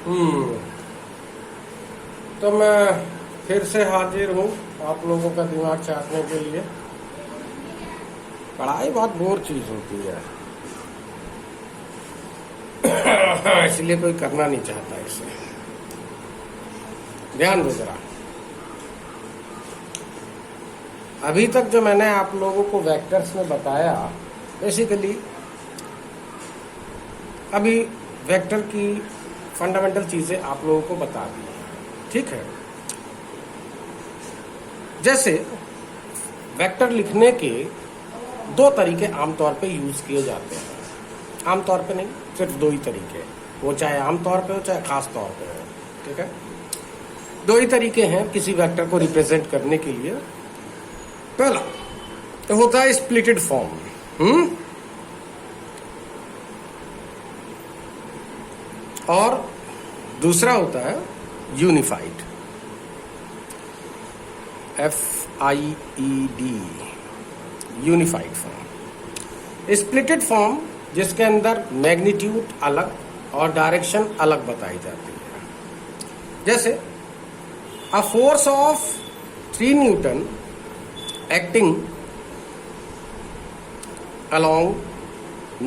हम्म तो मैं फिर से हाजिर हूँ आप लोगों का दिमाग चाटने के लिए। पढ़ाई बहुत बोर चीज होती है इसलिए कोई करना नहीं चाहता इसे। ध्यान दो जरा, अभी तक जो मैंने आप लोगों को वेक्टर्स में बताया, बेसिकली अभी वेक्टर की फंडामेंटल चीजें आप लोगों को बता दी, ठीक है। जैसे वेक्टर लिखने के दो तरीके आमतौर पे यूज किए जाते हैं, आमतौर पे नहीं, सिर्फ दो ही तरीके, वो चाहे आमतौर पे हो चाहे खास तौर पे हो, ठीक है। दो ही तरीके हैं किसी वेक्टर को रिप्रेजेंट करने के लिए। पहला तो होता है स्प्लिटेड फॉर्म, और दूसरा होता है unified, FIED, unified form. Splitted form जिसके अंदर मैग्नीट्यूड अलग और डायरेक्शन अलग बताई जाती है। जैसे a force of 3 Newton acting along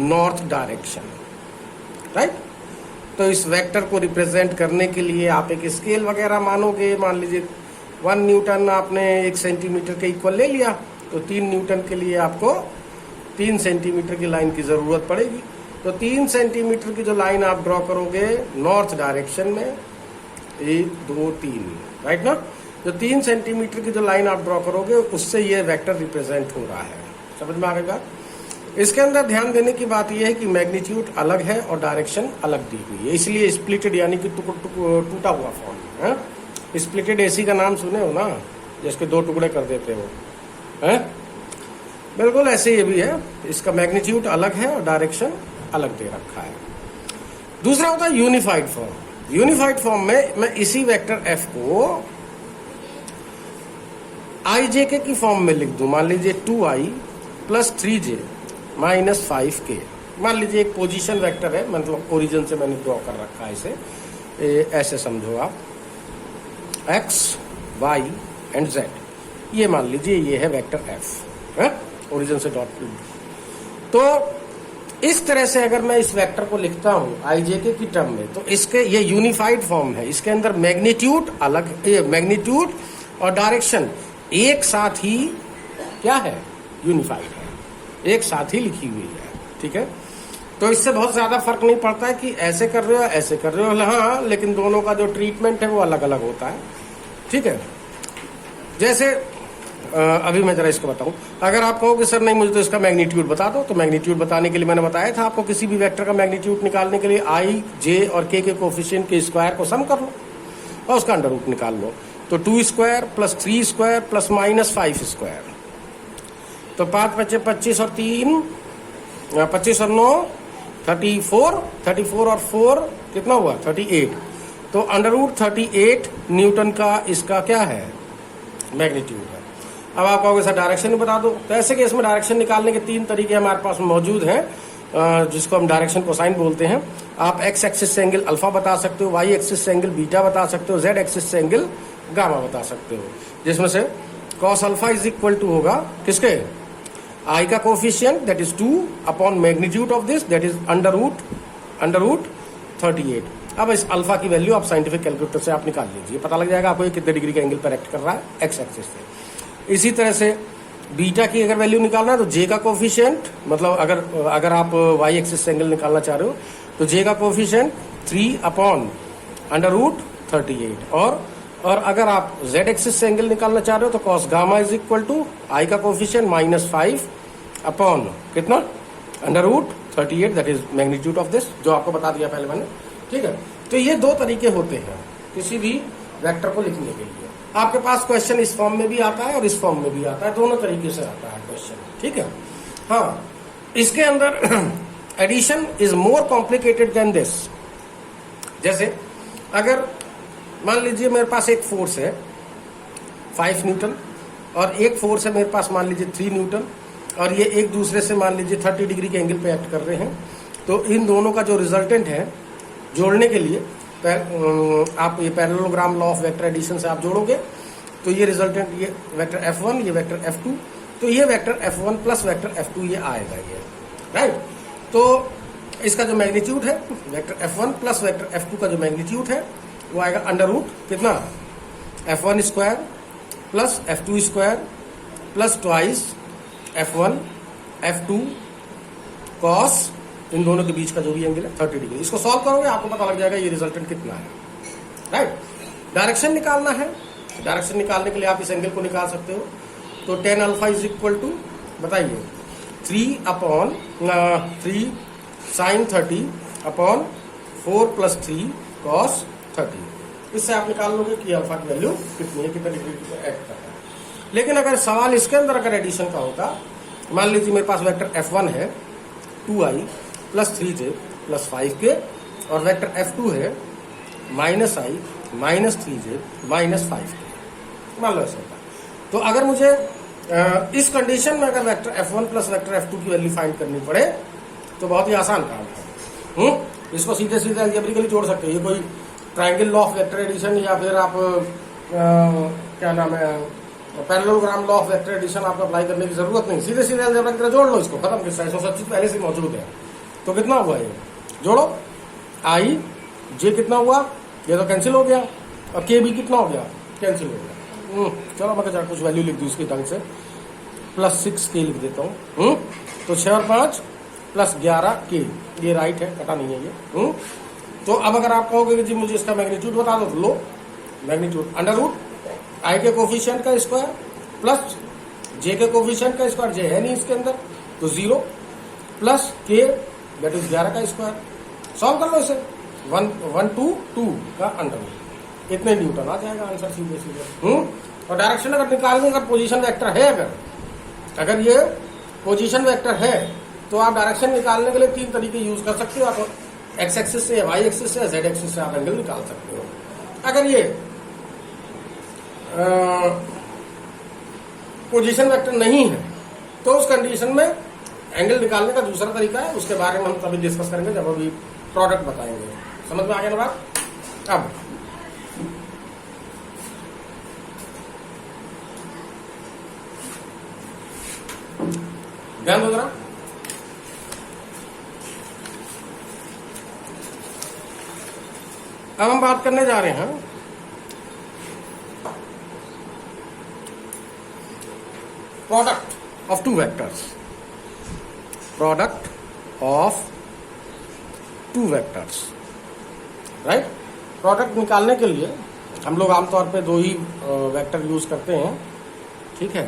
north direction, right. तो इस वेक्टर को रिप्रेजेंट करने के लिए आप एक स्केल वगैरह मानोगे। मान लीजिए 1 न्यूटन आपने 1 सेंटीमीटर के इक्वल ले लिया, तो 3 न्यूटन के लिए आपको 3 सेंटीमीटर की लाइन की जरूरत पड़ेगी। तो 3 सेंटीमीटर की जो लाइन आप ड्रॉ करोगे नॉर्थ डायरेक्शन में, 1 2 3, राइट ना। जो 3 सेंटीमीटर की जो लाइन आप ड्रॉ करोगे उससे ये वेक्टर रिप्रेजेंट हो रहा है। समझ में आ गई बात। इसके अंदर ध्यान देने की बात यह है कि मैग्नीट्यूड अलग है और डायरेक्शन अलग दी हुई है, इसलिए स्प्लिटेड यानी कि टूटा हुआ फॉर्म है। स्प्लिटेड एसी का नाम सुने हो ना, जिसके 2 टुकड़े कर देते हो, है बिल्कुल ऐसे ये भी है। इसका मैग्नीट्यूड अलग है और डायरेक्शन अलग दे रखा है। दूसरा होता है यूनिफाइड फॉर्म। यूनिफाइड फॉर्म में मैं इसी वेक्टर एफ को IJK की फॉर्म में लिख दूं। मान लीजिए 2i + 3j - 5k। मान लीजिए एक पोजीशन वेक्टर है, मतलब ओरिजिन से मैंने ड्रॉ कर रखा है इसे, ऐसे समझो आप, x, y एंड z। ये मान लीजिए ये है वेक्टर f, है ओरिजिन से डॉट। तो इस तरह से अगर मैं इस वेक्टर को लिखता हूं IJK की टर्म में, तो इसके ये यूनिफाइड फॉर्म है। इसके अंदर मैग्नीट्यूड अलग, मैग्नीट्यूड और डायरेक्शन एक साथ ही क्या है, यूनिफाइड है, एक साथ ही लिखी हुई है, ठीक है। तो इससे बहुत ज्यादा फर्क नहीं पड़ता है कि ऐसे कर रहे हो ऐसे कर रहे हो, हाँ, लेकिन दोनों का जो ट्रीटमेंट है वो अलग अलग होता है, ठीक है। जैसे अभी मैं जरा इसको बताऊं। अगर आप कहो कि सर नहीं मुझे तो इसका मैग्नीट्यूड बता दो, तो मैग्नीट्यूड बताने के लिए मैंने बताया था आपको, किसी भी वेक्टर का मैग्नीट्यूड निकालने के लिए I, J और K के कोफिशिएंट के स्क्वायर को सम कर लो और उसका अंडर रूट निकाल लो। तो 2 स्क्वायर + 3 स्क्वायर + -5 स्क्वायर, तो 5 × 5 = 25 और 3 25 और 9 34, 34 और 4 कितना हुआ 38। तो अंडर रूट 38 न्यूटन का इसका क्या है, मैग्नीट्यूड है। अब आप कहोगे सर डायरेक्शन बता दो, तो ऐसे केस में डायरेक्शन निकालने के 3 तरीके हमारे पास मौजूद हैं, जिसको हम डायरेक्शन कोसाइन बोलते हैं। आप x एक्सिस से एंगल अल्फा बता सकते हो, y एक्सिस से एंगल बीटा बता सकते हो, z एक्सिस से एंगल गामा बता सकते हो, जिसमें से cos अल्फा = होगा किसके, I का coefficient that is 2 upon magnitude of this that is under root 38। अब इस अल्फा की वैल्यू आप साइंटिफिक कैलकुलेटर से आप निकाल लीजिए, पता लग जाएगा आपको ये कितने डिग्री का एंगल पर एक्ट कर रहा है एक्स एक्सिस से। इसी तरह से बीटा की अगर वैल्यू निकालना है तो जे का कोफिशिएंट, मतलब अगर आप वाई एक्सिस से एंगल निकालना चाह रहे हो तो जे का कोफिशिएंट 3 अपॉन अंडर रूट 38, और अगर आप जेड एक्सिस से एंगल निकालना चाह रहे हो तो कॉस गामा = आई का कोफिशिएंट -5 अपॉन कितना under root 38 that is magnitude of this, जो आपको बता दिया पहले मैंने, ठीक है। तो ये 2 तरीके होते हैं किसी भी वेक्टर को लिखने के लिए। आपके पास क्वेश्चन इस फॉर्म में भी आता है और इस फॉर्म में भी आता है, दोनों तरीके से आता है क्वेश्चन, ठीक है। हाँ, इसके अंदर addition is more complicated than this. जैसे अगर मान लीजिए मेरे पास एक फोर्स है 5 न्यूटन और एक फोर्स है मेरे पास मान लीजिए 3 न्यूटन, और ये एक दूसरे से मान लीजिए 30 डिग्री के एंगल पे एक्ट कर रहे हैं, तो इन दोनों का जो रिजल्टेंट है जोड़ने के लिए आप ये parallelogram law of vector addition से आप जोड़ोगे तो ये रिजल्टेंट ये वेक्टर F1 ये वेक्टर F2, तो ये vector F1 plus vector F2 ये आएगा ये, राइट। तो इसका जो मैग्नीट्यूड है vector F1 plus vector F2 का जो मैग्नीट्यूड है वो आएगा अंडर रूट कितना F1 square plus F2 square plus twice F1 F2 cos इन दोनों के बीच का जो भी एंगल है 30 डिग्री। इसको सॉल्व करोगे आपको पता लग जाएगा ये रिजल्टेंट कितना है, राइट। डायरेक्शन निकालना है, डायरेक्शन निकालने के लिए आप इस एंगल को निकाल सकते हो। तो tan alpha is equal to बताइए 3 sin 30 अपॉन 4 प्लस 3 cos 30। इससे आप निकाल लोगे कि अल्फा की वैल्यू कितनी है, कितने डिग्री एक्ट कर रहा है। लेकिन अगर सवाल इसके अंदर अगर एडिशन का होता, मान लीजिए मेरे पास वेक्टर F1 है 2i plus 3j plus 5k और वेक्टर F2 है -i minus 3j minus 5k, मान लो ऐसा होता। तो अगर मुझे इस कंडीशन में अगर vector F1 plus vector F2 की वैल्यू फाइंड करनी पड़े तो बहुत ही आसान काम है। इसको सीधे सीधे अलजेब्रिकली जोड़ सकते हो। ये कोई triangle law of vector addition या फिर आप क्या नाम है parallelogram law of vector addition आपको अप्लाई करने की जरूरत नहीं, सीधे सीधे अलजेब्रा की तरह जोड़ लो इसको, खत्म। किस सब चीज पहले से मौजूद है। तो कितना हुआ ये, जोड़ो आई जे कितना हुआ, ये तो कैंसिल हो गया, और के भी कितना हो गया, कैंसिल हो गया। चलो मैं कुछ वैल्यू लिख दूं इसके ढंग से, प्लस 6k लिख देता हूँ। तो 6 और 5 प्लस 11k, ये राइट है, कटा नहीं है ये। तो अब अगर आप कहोगे कि जी मुझे इसका मैग्नीट्यूड बता दो, तो लो मैग्नीट्यूड अंडर रूट आई के कोफिशिएंट का स्क्वायर प्लस जे के कोफिशिएंट का स्क्वायर, जे है नहीं इसके अंदर तो 0 प्लस के दैट इज 11 का स्क्वायर। सॉल्व कर लो इसे, 112 का अंडर रूट, इतने न्यूटन आ जाएगा आंसर सीधे सीधे। और डायरेक्शन अगर निकालने का पोजीशन वेक्टर है, अगर ये पोजीशन वेक्टर है तो आप डायरेक्शन निकालने के लिए 3 तरीके यूज कर सकते हो। आप एक्स एक्सिस से, वाई एक्सिस से, जेड एक्सिस से आप एंगल निकाल सकते हो। अगर ये पोजीशन वेक्टर नहीं है तो उस कंडीशन में एंगल निकालने का दूसरा तरीका है, उसके बारे में हम तभी डिस्कस करेंगे जब अभी प्रोडक्ट बताएंगे। समझ में आ गया ना बात? अब ध्यान दो जरा, अब हम बात करने जा रहे हैं product of two vectors, product of two vectors, right. Product निकालने के लिए हम लोग आमतौर पे 2 ही वेक्टर यूज करते हैं, ठीक है।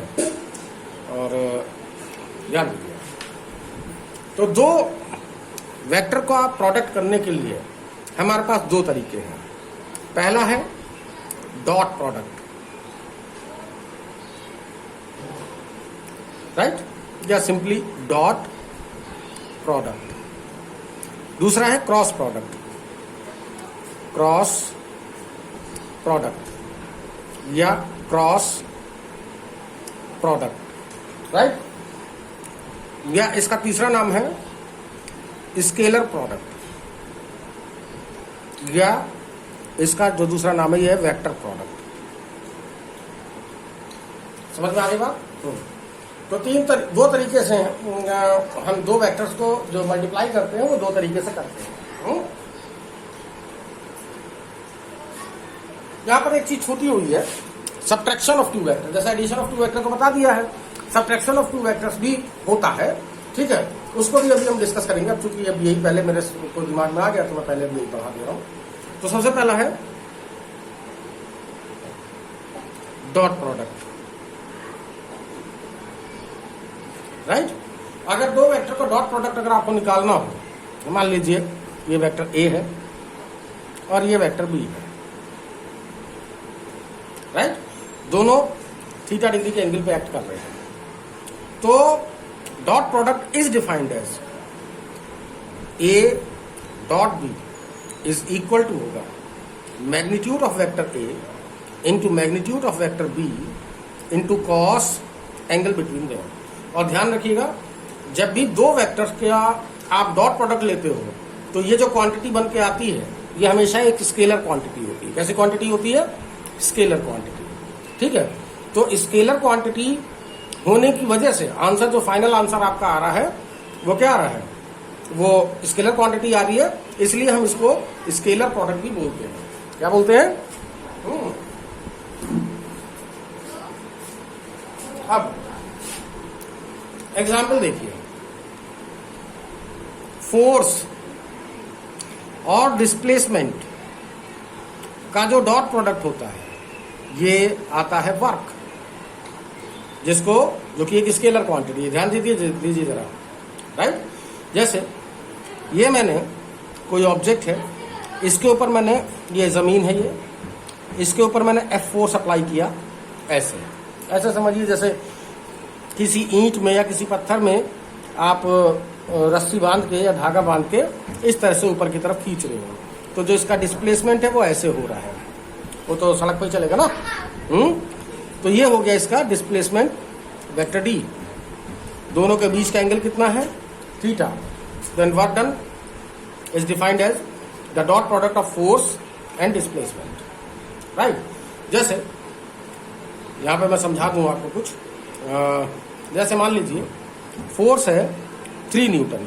और ध्यान दीजिए, तो 2 वेक्टर को आप प्रोडक्ट करने के लिए हमारे पास 2 तरीके हैं। पहला है डॉट प्रोडक्ट, राइट, या सिंपली डॉट प्रोडक्ट। दूसरा है क्रॉस प्रोडक्ट, क्रॉस प्रोडक्ट या क्रॉस प्रोडक्ट, राइट। या इसका तीसरा नाम है स्केलर प्रोडक्ट, या इसका जो दूसरा नाम है यह है वेक्टर प्रोडक्ट। समझ में आ गई बात? तो 2 तरीके से हम 2 वेक्टर्स को जो मल्टीप्लाई करते हैं वो 2 तरीके से करते हैं। यहां पर एक चीज छूटी हुई है, सब्ट्रैक्शन ऑफ 2 वेक्टर। जैसे एडिशन ऑफ 2 वेक्टर को बता दिया है, सब्ट्रैक्शन ऑफ 2 वेक्टर्स भी होता है, ठीक है। उसको भी अभी हम डिस्कस करेंगे। अब चूंकि अब यही पहले मेरे को दिमाग में आ गया तो मैं पहले भी यही पढ़ा दे रहा हूं। तो सबसे पहला है डॉट प्रोडक्ट, राइट। अगर 2 वेक्टर का डॉट प्रोडक्ट अगर आपको निकालना हो, मान लीजिए ये वेक्टर ए है और ये वेक्टर बी है, राइट। दोनों थीटा डिग्री के एंगल पे एक्ट कर रहे हैं। तो dot product is defined as a dot b is equal to होगा magnitude of vector a into magnitude of vector b into cos angle between them. और ध्यान रखिएगा, जब भी 2 वेक्टर्स का आप डॉट प्रोडक्ट लेते हो तो ये जो क्वांटिटी बन के आती है ये हमेशा एक स्केलर क्वांटिटी होती है। कैसी क्वांटिटी होती है? Scalar quantity. ठीक है, तो स्केलर क्वांटिटी होने की वजह से आंसर, जो फाइनल आंसर आपका आ रहा है वो क्या आ रहा है? वो स्केलर क्वांटिटी आ रही है, इसलिए हम इसको स्केलर प्रोडक्ट भी बोलते हैं। क्या बोलते हैं? अब एग्जाम्पल देखिए, फोर्स और डिस्प्लेसमेंट का जो डॉट प्रोडक्ट होता है ये आता है वर्क, जिसको, जो कि एक स्केलर क्वांटिटी है। ध्यान दीजिए जरा, राइट। जैसे ये मैंने कोई ऑब्जेक्ट है, इसके ऊपर मैंने, ये जमीन है, ये इसके ऊपर मैंने F फोर्स अप्लाई किया। ऐसे समझिए जैसे किसी ईंट में या किसी पत्थर में आप रस्सी बांध के या धागा बांध के इस तरह से ऊपर की तरफ खींच रहे हो, तो जो इसका डिस्प्लेसमेंट है वो ऐसे हो रहा है। वो तो सड़क पे चलेगा ना। तो ये हो गया इसका डिस्प्लेसमेंट वेक्टर डी। दोनों के बीच का एंगल कितना है? Theta. Then work done is defined as the dot product of force and displacement, right. जैसे यहां पे मैं समझा दूं आपको कुछ। जैसे मान लीजिए फोर्स है 3 न्यूटन,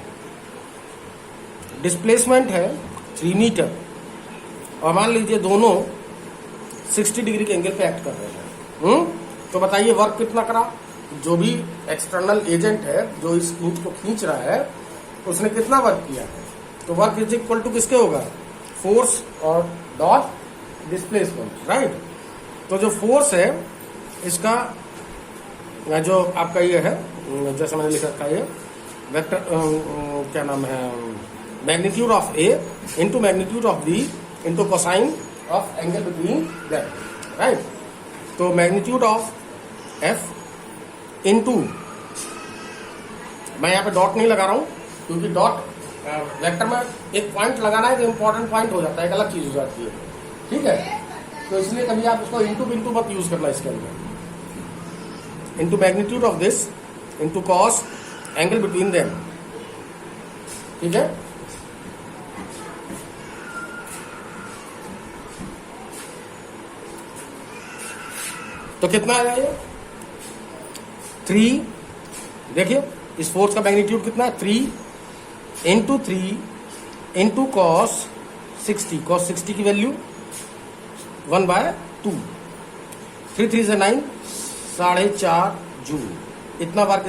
डिस्प्लेसमेंट है 3 मीटर, और मान लीजिए दोनों 60 डिग्री के एंगल पे एक्ट कर रहे हैं। तो बताइए वर्क कितना करा? जो भी एक्सटर्नल एजेंट है जो इस ईंट को खींच रहा है उसने कितना वर्क किया है? तो वर्क इज इक्वल टू किसके होगा? फोर्स और डॉट डिस्प्लेसमेंट, राइट। तो जो फोर्स है इसका, जो आपका ये है, जैसे मैंने लिखा था, ये वेक्टर, क्या नाम है, magnitude of A into magnitude of B into cosine of angle between them, right. तो मैग्नीट्यूड ऑफ एफ इंटू, मैं यहाँ पे डॉट नहीं लगा रहा हूं क्योंकि डॉट वेक्टर में एक पॉइंट लगाना है तो इंपॉर्टेंट पॉइंट हो जाता है, एक अलग चीज हो जाती है। ठीक है, तो इसलिए कभी आप उसको इंटू बिंटू मत यूज करना इसके अंदर। Into magnitude of this into cos angle between them. ठीक है, तो कितना आएगा ये? 3। देखिए इस फोर्स का मैग्नीट्यूड कितना है? 3 इंटू 3 इंटू कॉस 60। कॉस 60 की वैल्यू 1/2। 3 3 से 9, 4.5 जूल। इतना बार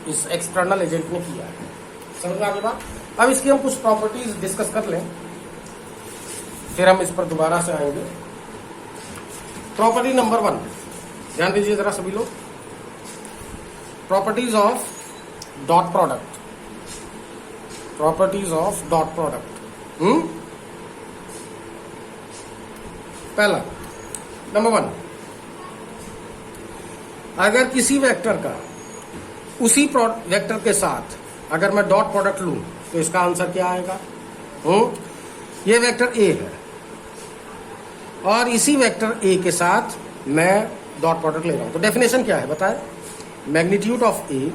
इस एक्सटर्नल एजेंट ने किया है। समझ में आ गई बात? अब इसकी हम कुछ प्रॉपर्टीज डिस्कस कर लें, फिर हम इस पर दोबारा से आएंगे। प्रॉपर्टी नंबर 1, ध्यान दीजिए जरा सभी लोग। Properties of dot product. Properties of dot product. पहला, नंबर 1, अगर किसी वेक्टर का उसी वेक्टर के साथ अगर मैं डॉट प्रोडक्ट लूं तो इसका आंसर क्या आएगा? ये वेक्टर ए है और इसी वेक्टर ए के साथ मैं डॉट प्रोडक्ट ले रहा हूं, तो डेफिनेशन क्या है बताए? Magnitude of A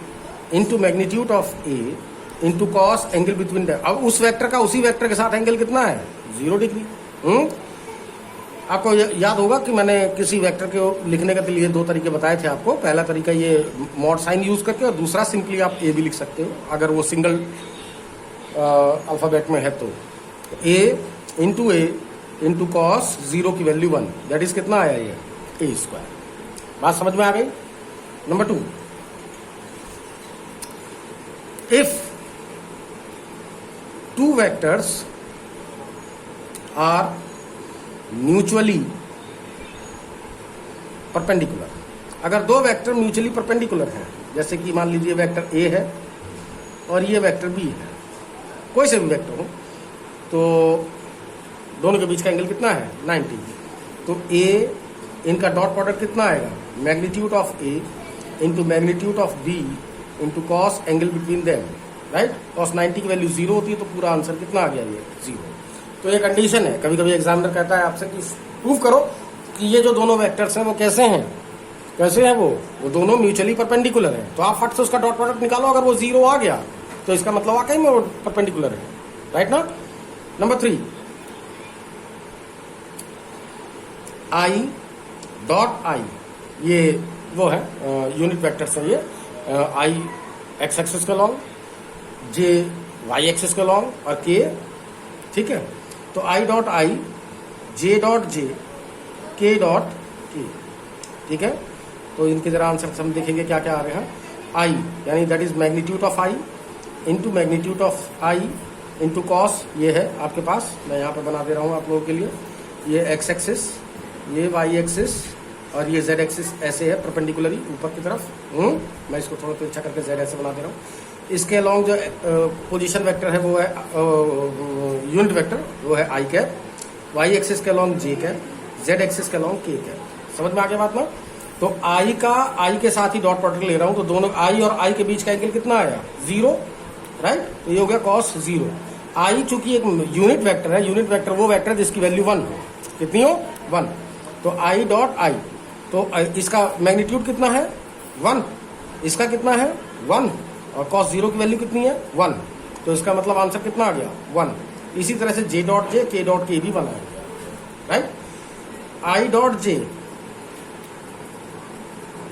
into magnitude of A into cos angle between them. अब उस वेक्टर का उसी वेक्टर के साथ एंगल कितना है? 0 डिग्री। आपको याद होगा कि मैंने किसी वेक्टर के लिखने के लिए 2 तरीके बताए थे आपको। पहला तरीका ये मॉड साइन यूज करके, और दूसरा सिंपली आप ए भी लिख सकते हो अगर वो सिंगल अल्फाबेट में है तो। ए इंटू कॉस 0 की वैल्यू 1, दैट इज कितना आया ये? a²। बात समझ में आ गई? Number 2, if 2 vectors are mutually perpendicular, अगर 2 वेक्टर म्यूचुअली परपेंडिकुलर हैं, जैसे कि मान लीजिए वेक्टर ए है और ये वेक्टर बी है, कोई से भी वेक्टर हो, तो दोनों के बीच का एंगल कितना है? 90। तो ए, इनका डॉट प्रोडक्ट कितना आएगा? Magnitude of A into magnitude of B into cos angle between them, right. Cos 90 की वैल्यू 0 होती है, तो पूरा आंसर कितना आ गया? ये 0। तो ये कंडीशन है। कभी कभी एग्जामिनर कहता है आपसे कि प्रूव करो कि ये जो दोनों वेक्टर्स हैं वो कैसे हैं? कैसे हैं वो दोनों म्यूचुअली परपेंडिकुलर हैं। तो आप फट से उसका डॉट प्रोडक्ट निकालो, अगर वो 0 आ गया तो इसका मतलब वाकई में वो परपेंडिकुलर है, राइट ना। नंबर 3, आई डॉट आई, ये वो है यूनिट वेक्टर्स हैं ये, आई एक्स एक्सिस के लॉन्ग, जे वाई एक्सिस के लॉन्ग और के, ठीक है। तो I dot I, J dot J, के डॉट के, ठीक है। तो इनके जरा आंसर हम देखेंगे क्या क्या आ रहे हैं। आई यानी that is magnitude of i into magnitude of i into cos, ये है आपके पास, मैं यहाँ पे बना दे रहा हूँ आप लोगों के लिए। ये एक्स एक्सिस, ये वाई एक्सिस और ये जेड एक्सिस ऐसे है परपेंडिकुलरली ऊपर की तरफ। मैं इसको थोड़ा तिरछा करके जेड ऐसे बना दे रहा हूँ। इसके अलॉन्ग जो पोजीशन वेक्टर है वो है यूनिट वेक्टर, वो है आई कैप, वाई एक्सिस के अलॉन्ग जे कैप, जेड एक्सिस के अलॉन्ग के कैप। समझ में आ गया बात ना। तो आई का आई के साथ ही डॉट प्रोडक्ट ले रहा हूं, तो दोनों आई और आई के बीच का एंगल कितना आया, 0, राइट। तो ये हो गया कॉस 0। आई चूंकि एक यूनिट वेक्टर है, यूनिट वेक्टर वो वेक्टर है जिसकी वैल्यू 1 हो, कितनी हो, 1। तो आई डॉट आई, तो इसका मैग्नीट्यूड कितना है, 1, इसका कितना है 1, और कॉस 0 की वैल्यू कितनी है 1, तो इसका मतलब आंसर कितना आ गया 1। इसी तरह से जे डॉट जे, के डॉट के भी बनाया गया, राइट। आई डॉट जे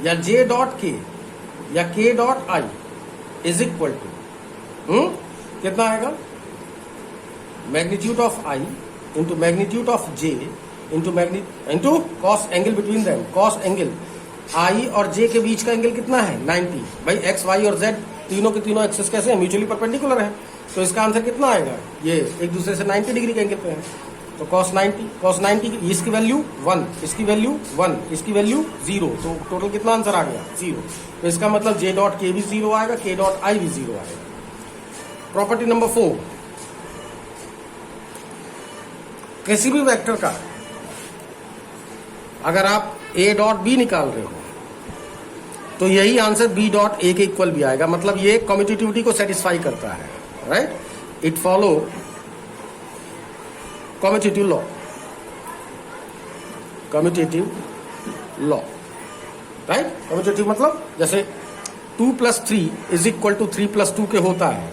या जे डॉट के या k dot i is equal to कितना आएगा, magnitude of i into magnitude of j into cos angle between them, cos angle i और जे के बीच का एंगल कितना है 90। भाई एक्स वाई और जेड तीनों के तीनों एक्सिस कैसे हैं, म्यूचुअली परपेंडिकुलर है, तो इसका आंसर कितना आएगा, ये एक दूसरे से 90 डिग्री के एंगल पे है। तो cos 90 इसकी वैल्यू 1, इसकी वैल्यू 1, इसकी वैल्यू 0, तो टोटल कितना आंसर आ गया 0। तो इसका मतलब जे डॉट के भी 0 आएगा, के डॉट आई भी 0 आएगा। प्रॉपर्टी नंबर 4, किसी भी वेक्टर का अगर आप ए डॉट बी निकाल रहे हो तो यही आंसर बी डॉट ए के इक्वल भी आएगा, मतलब ये कम्यूटेटिविटी को सेटिस्फाई करता है, right. It follow commutative law, commutative law, right. Commutative मतलब जैसे 2 + 3 इज इक्वल टू 3 + 2 के होता है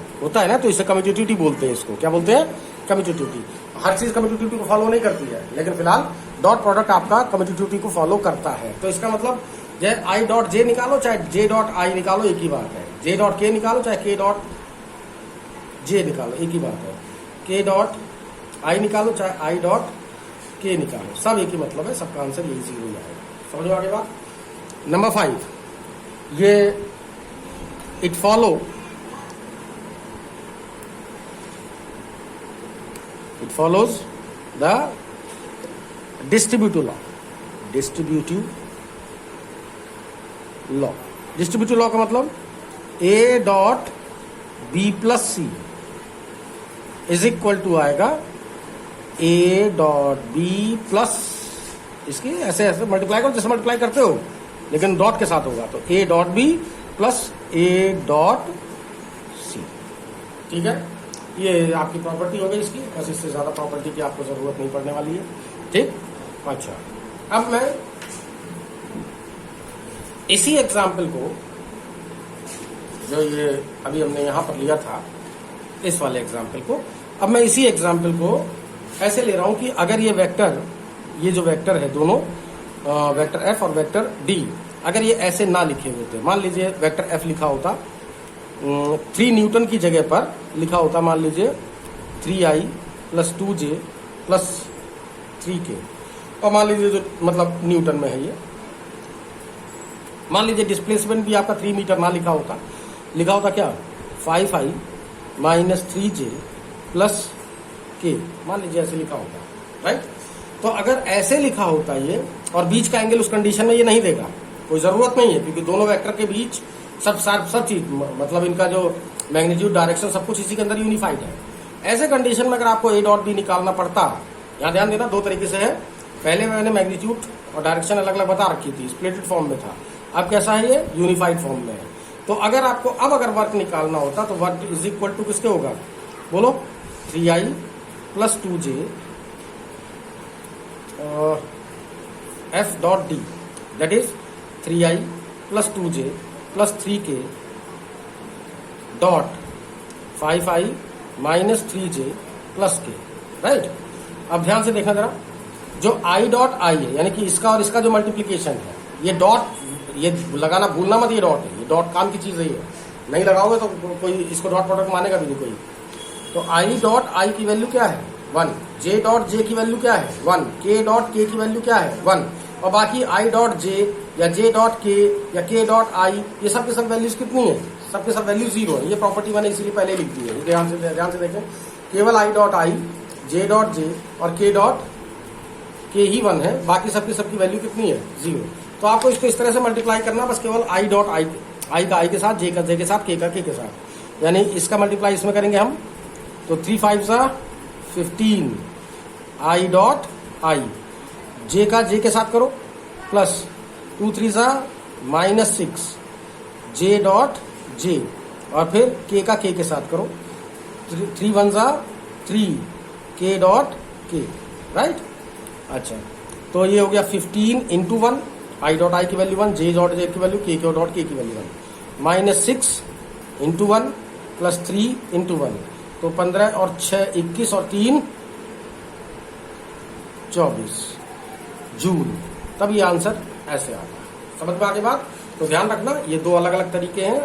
ना, तो इसे कम्यूटेटिविटी बोलते हैं। इसको क्या बोलते हैं, कम्यूटेटिविटी। हर चीज कम्यूटेटिविटी को फॉलो नहीं करती है, लेकिन फिलहाल डॉट प्रोडक्ट आपका कम्यूटेटिविटी को फॉलो करता है। तो इसका मतलब चाहे आई डॉट जे निकालो चाहे जे डॉट आई निकालो, एक ही बात है। जे डॉट के निकालो चाहे के डॉट जे निकालो, एक ही बात है। के डॉट आई निकालो चाहे आई डॉट के निकालो, सब एक ही मतलब है, सबका आंसर यही 0 ही आएगा। समझ में आ गई बात। नंबर 5, ये it follows the distributive law, distributive law का मतलब A dot B plus C is equal to आएगा ए डॉट बी प्लस, इसकी ऐसे ऐसे मल्टीप्लाई करो जैसे मल्टीप्लाई करते हो, लेकिन डॉट के साथ होगा। तो A dot B plus A dot C, ठीक है। ये आपकी प्रॉपर्टी हो गई इसकी, बस इससे ज्यादा प्रॉपर्टी की आपको जरूरत नहीं पड़ने वाली है, ठीक। अच्छा, अब मैं इसी एग्जाम्पल को, जो ये अभी हमने यहां पर लिया था, इस वाले एग्जाम्पल को, अब मैं इसी एग्जाम्पल को ऐसे ले रहा हूं कि अगर ये वेक्टर, ये जो वेक्टर है दोनों, वेक्टर एफ और वेक्टर डी, अगर ये ऐसे ना लिखे होते, मान लीजिए वेक्टर एफ लिखा होता 3 न्यूटन की जगह पर लिखा होता, मान लीजिए 3i + 2j + 3k, और मान लीजिए जो मतलब न्यूटन में है ये, मान लीजिए डिस्प्लेसमेंट भी आपका 3 मीटर ना लिखा होता, लिखा होता क्या 5i - 3j + k, मान लीजिए ऐसे लिखा होता, राइट। तो अगर ऐसे लिखा होता ये, और बीच का एंगल उस कंडीशन में ये नहीं देगा, कोई जरूरत नहीं है, क्योंकि दोनों वेक्टर के बीच सब चीज, मतलब इनका जो मैग्नीट्यूड, डायरेक्शन, सब कुछ इसी के अंदर यूनिफाइड है। ऐसे कंडीशन में अगर आपको ए डॉट बी निकालना पड़ता, यहाँ ध्यान देना 2 तरीके से है, पहले मैंने मैग्नीट्यूड और डायरेक्शन अलग अलग बता रखी थी, स्प्लिटेड फॉर्म में था, अब कैसा है ये यूनिफाइड फॉर्म में है। तो अगर आपको अगर वर्क निकालना होता तो वर्क इज इक्वल टू किसके होगा, बोलो 3i + 2j f dot D, that is 3i + 2j + 3k dot 5i - 3j + k, right. अब ध्यान से देखना जरा, जो आई डॉट आई है, यानी कि इसका और इसका जो मल्टीप्लीकेशन है, ये डॉट ये लगाना भूलना मत, ये डॉट है, ये डॉट काम की चीज है, ये नहीं लगाओगे तो कोई इसको डॉट प्रोडक्ट मानेगा भी नहीं कोई। तो आई डॉट आई की वैल्यू क्या है 1, जे डॉट जे की वैल्यू क्या है 1, के डॉट के की वैल्यू क्या है 1, और बाकी आई डॉट जे या जे डॉट के या के डॉट आई, ये सब के सब वैल्यूज कितनी है, सबके सब वैल्यू 0 है। ये प्रॉपर्टी मैंने इसीलिए पहले लिख दी है, ध्यान से देखें। केवल I dot I, J dot J और के डॉट के ही 1 है, बाकी सबकी वैल्यू कितनी है 0। तो आपको इसको इस तरह से मल्टीप्लाई करना, बस केवल आई डॉट आई का आई के साथ, जे का जे के साथ, के का के साथ, यानी इसका मल्टीप्लाई इसमें करेंगे हम। तो 3 5 सा 15 आई डॉट आई, जे का जे के साथ करो प्लस 2 3 सा -6 जे डॉट जे, और फिर के का के साथ करो 3 1 सा 3 के डॉट के, राइट। अच्छा, तो ये हो गया 15 इंटू 1, आई डॉट आई की वैल्यू 1, जे डॉट जे की वैल्यू, के डॉट के की वैल्यू 1, -6 इंटू 1 प्लस 3 इंटू 1, तो 15 और 6 21 और 3 24 जूल। तब ये आंसर ऐसे आता है। समझ में आगे बात? तो ध्यान रखना, ये 2 अलग अलग तरीके हैं,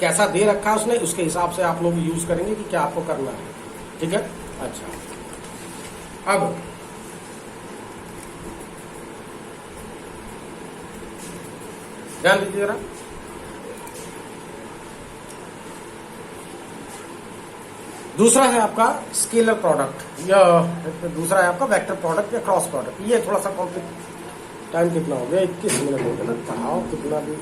कैसा दे रखा है उसने, उसके हिसाब से आप लोग यूज करेंगे कि क्या आपको करना है, ठीक है। अच्छा, अब ध्यान दीजिए जरा, दूसरा है आपका स्केलर प्रोडक्ट, या दूसरा है आपका वेक्टर प्रोडक्ट या क्रॉस प्रोडक्ट। ये थोड़ा सा कॉम्प्लिकेट, टाइम कितना हो गया 21 मिनट हो गया ना, पढ़ाओ कितना भी